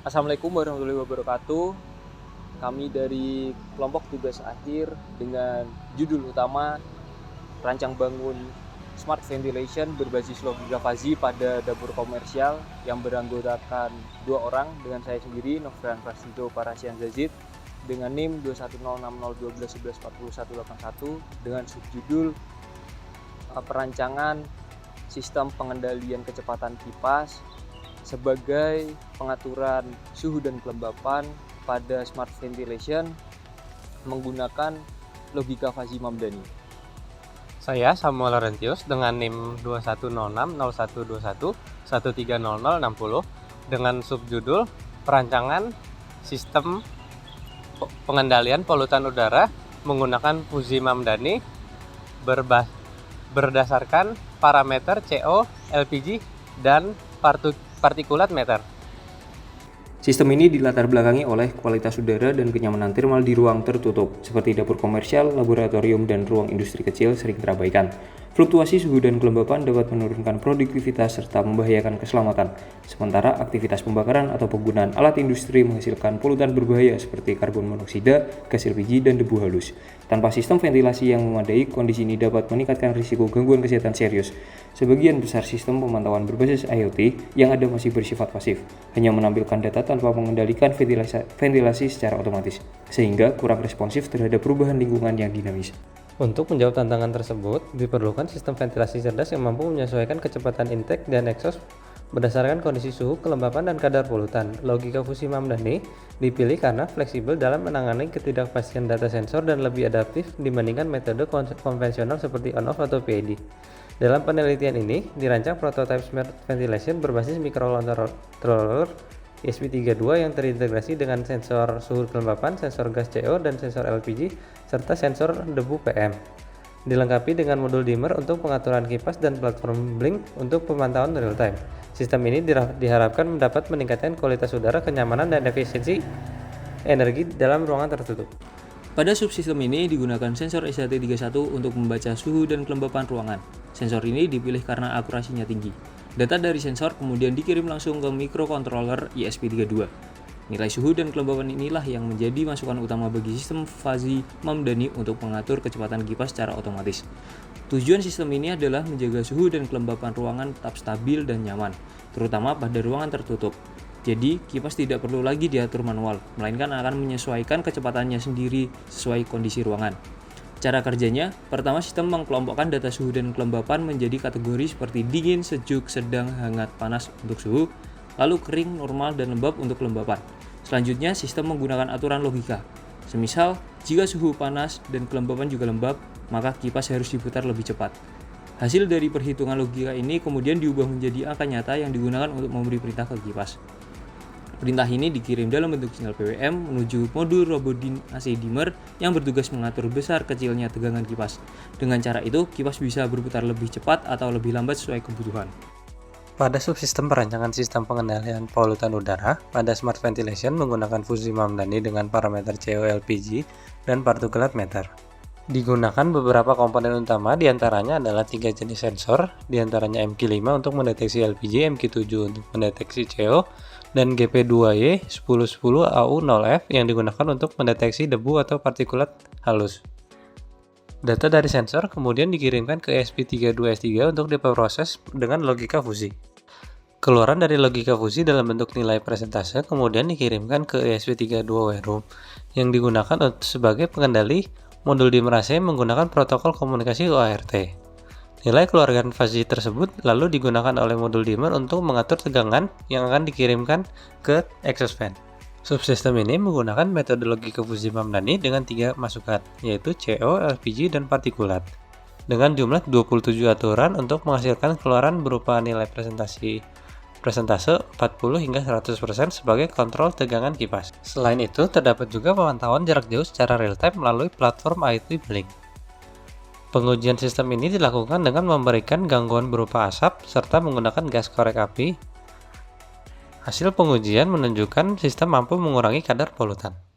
Assalamualaikum warahmatullahi wabarakatuh. Kami dari kelompok tugas akhir dengan judul utama Rancang Bangun Smart Ventilation berbasis logika fuzzy pada dapur komersial yang beranggotakan 2 orang dengan saya sendiri, Nofran Prasidho Parasian Zazid, dengan NIM 2106012114181 dengan subjudul perancangan sistem pengendalian kecepatan kipas sebagai pengaturan suhu dan kelembapan pada smart ventilation menggunakan logika fuzzy Mamdani. Saya Samuel Laurentius dengan NIM 21060121130060 dengan subjudul Perancangan Sistem Pengendalian Polutan Udara menggunakan fuzzy Mamdani berdasarkan parameter CO, LPG, dan partikulat meter. Sistem ini dilatar belakangi oleh kualitas udara dan kenyamanan thermal di ruang tertutup, seperti dapur komersial, laboratorium, dan ruang industri kecil sering terabaikan. Fluktuasi suhu dan kelembapan dapat menurunkan produktivitas serta membahayakan keselamatan, sementara aktivitas pembakaran atau penggunaan alat industri menghasilkan polutan berbahaya seperti karbon monoksida, gas LPG, dan debu halus. Tanpa sistem ventilasi yang memadai, kondisi ini dapat meningkatkan risiko gangguan kesehatan serius. Sebagian besar sistem pemantauan berbasis IoT yang ada masih bersifat pasif, hanya menampilkan data tanpa mengendalikan ventilasi secara otomatis, sehingga kurang responsif terhadap perubahan lingkungan yang dinamis. Untuk menjawab tantangan tersebut, diperlukan sistem ventilasi cerdas yang mampu menyesuaikan kecepatan intake dan exhaust berdasarkan kondisi suhu, kelembapan, dan kadar polutan. Logika fuzzy Mamdani dipilih karena fleksibel dalam menangani ketidakpastian data sensor dan lebih adaptif dibandingkan metode konvensional seperti on-off atau PID. Dalam penelitian ini, dirancang prototipe smart ventilation berbasis microcontroller ESP32 yang terintegrasi dengan sensor suhu kelembapan, sensor gas CO, dan sensor LPG, serta sensor debu PM. Dilengkapi dengan modul dimmer untuk pengaturan kipas dan platform blink untuk pemantauan real time. Sistem ini diharapkan dapat meningkatkan kualitas udara, kenyamanan, dan efisiensi energi dalam ruangan tertutup. Pada subsistem ini digunakan sensor SHT31 untuk membaca suhu dan kelembapan ruangan. Sensor ini dipilih karena akurasinya tinggi. Data dari sensor kemudian dikirim langsung ke microcontroller ESP32. Nilai suhu dan kelembapan inilah yang menjadi masukan utama bagi sistem fuzzy Mamdani untuk mengatur kecepatan kipas secara otomatis. Tujuan sistem ini adalah menjaga suhu dan kelembapan ruangan tetap stabil dan nyaman, terutama pada ruangan tertutup. Jadi, kipas tidak perlu lagi diatur manual, melainkan akan menyesuaikan kecepatannya sendiri sesuai kondisi ruangan. Cara kerjanya, pertama sistem mengkelompokkan data suhu dan kelembapan menjadi kategori seperti dingin, sejuk, sedang, hangat, panas untuk suhu, lalu kering, normal, dan lembab untuk kelembapan. Selanjutnya, sistem menggunakan aturan logika. Semisal, jika suhu panas dan kelembapan juga lembab, maka kipas harus diputar lebih cepat. Hasil dari perhitungan logika ini kemudian diubah menjadi angka nyata yang digunakan untuk memberi perintah ke kipas. Perintah ini dikirim dalam bentuk sinyal PWM menuju modul robot AC dimmer yang bertugas mengatur besar kecilnya tegangan kipas. Dengan cara itu, kipas bisa berputar lebih cepat atau lebih lambat sesuai kebutuhan. Pada subsistem perancangan sistem pengendalian polutan udara, pada smart ventilation menggunakan fuzzy Mamdani dengan parameter CO, LPG, dan partikulat meter. Digunakan beberapa komponen utama, diantaranya adalah 3 jenis sensor, diantaranya MQ5 untuk mendeteksi LPG, MQ7 untuk mendeteksi CO, dan GP2Y 1010 AU0F yang digunakan untuk mendeteksi debu atau partikulat halus. Data dari sensor kemudian dikirimkan ke ESP32S3 untuk diproses dengan logika fuzzy. Keluaran dari logika fuzzy dalam bentuk nilai persentase kemudian dikirimkan ke ESP32 Wareroom yang digunakan sebagai pengendali modul dimmer AC menggunakan protokol komunikasi ORT. Nilai keluargaan fuzzy tersebut lalu digunakan oleh modul dimmer untuk mengatur tegangan yang akan dikirimkan ke exhaust fan. Subsistem ini menggunakan metodologi fuzzy Mamdani dengan 3 masukan, yaitu CO, LPG, dan partikulat, dengan jumlah 27 aturan untuk menghasilkan keluaran berupa nilai presentase 40 hingga 100% sebagai kontrol tegangan kipas. Selain itu, terdapat juga pemantauan jarak jauh secara real time melalui platform IoT Blink. Pengujian sistem ini dilakukan dengan memberikan gangguan berupa asap serta menggunakan gas korek api. Hasil pengujian menunjukkan sistem mampu mengurangi kadar polutan.